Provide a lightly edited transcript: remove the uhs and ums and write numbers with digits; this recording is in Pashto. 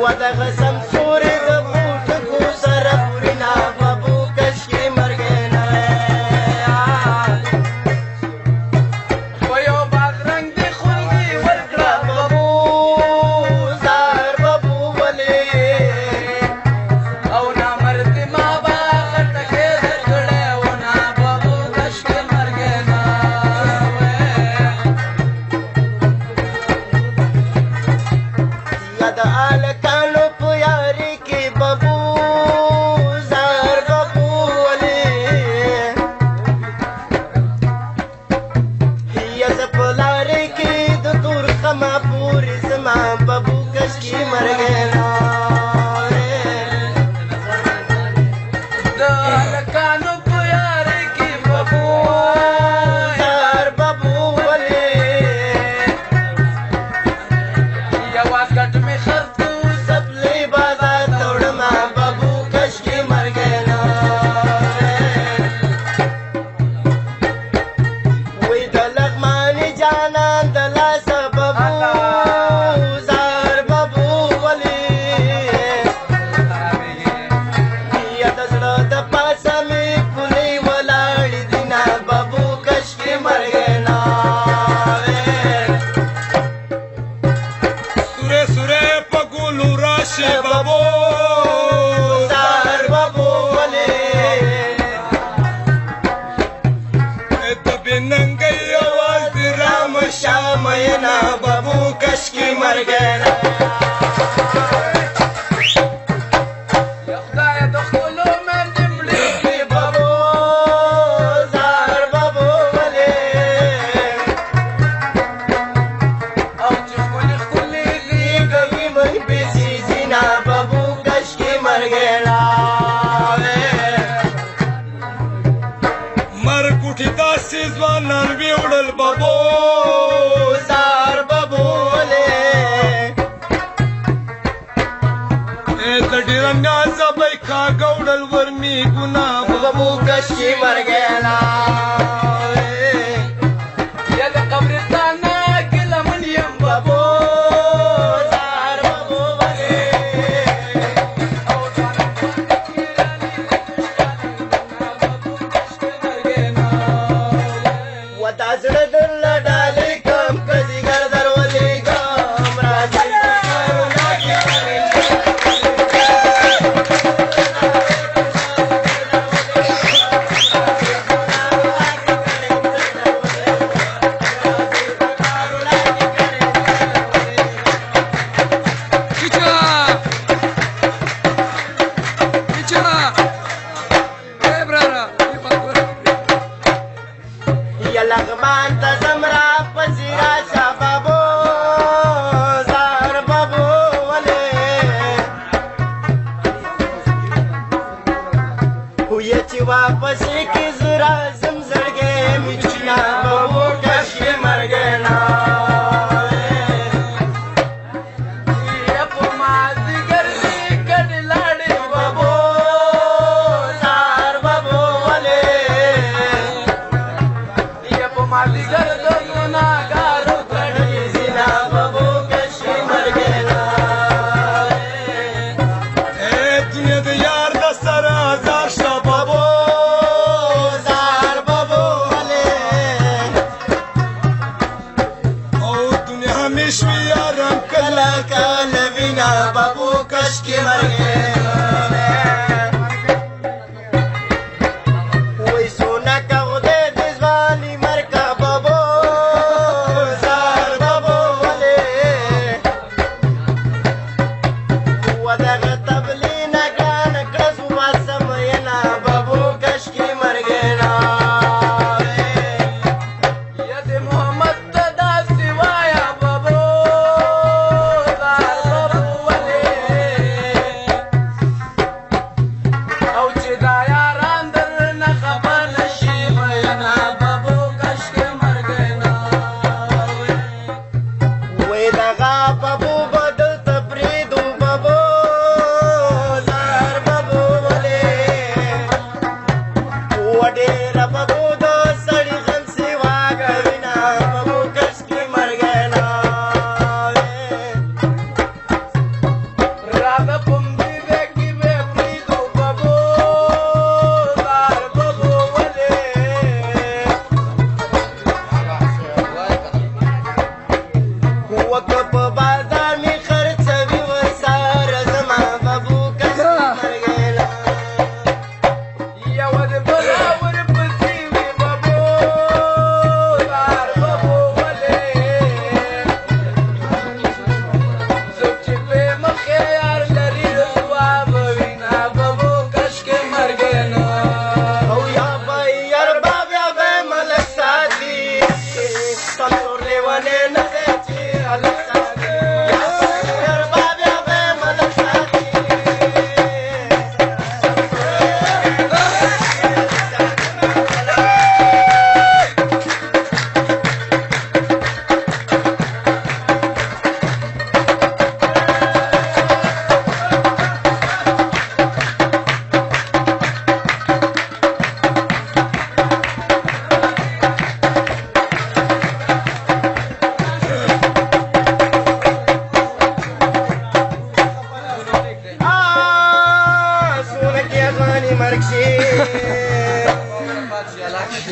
ودغه سمسورې د بوټکو سره پورېنا بابو کشکې مرګینا په یو بادرنګ دې خولګي ورکړه بابو زار بابو ولې او نامرد ما به غټکې درکړې ونه بابو کشکې مرګینا یا د هلکانو په یاري کې بابو زار بابو ولې یا زه په لارې کې د تورخمه پورې زما بابو کشکې مرګینا د هلکانو په یارۍ کې بابو زار بابو ولې یواز ګټ مې خرڅو سپلې بازار توړما بابو کشکې مرګینا وې د لغمانې جانان د لاسه بابو زار بابو ولې یا د زړه د پاسه مې پولې ولاړې دینه بابو کشکې مرګینا سوره سوره په ګلو راشي بابو زار بابو ولې ته بې ننګۍ اواز دې رام شامينا بابو کشکې مرګینا یا خدایه د خپلو میندې مړې کړې بابو زار بابو ولې او چې ښکلې ښکلې دي کوي مې پیسې زینا بابو کشکې مرګینا مرګوټي داسې ځوانان ویوړل بابو زار بابو ولې د ډېره نیازه به یې کاږه وړل ورمې ګناه بابو کشکې مرګینا یا د قبرستان نه ګیله من یم بابو زار بابو ولې او ځوانان باندې کېرالي د بابو کشکې مرګینا ودا زړه درله ډالۍ کم که ځیګر در ولېږم راځئ کارونه کې یا لغمان ته ځم راپسې راشه بابو زار بابو ولې هویه چې واپسې کې زه راځم زړګی مې چینا بابو کشکې مرګینا یا په مازدیګر دې ګډې لاړې بابو زار بابو ولې یا په مازدیګر د ګناهګارو ګډې زینا بابو کشکې مرګینا دنیا د یار د سره ازار شه بابو زار بابو ولې او دنیا همیش وي یارم کله کله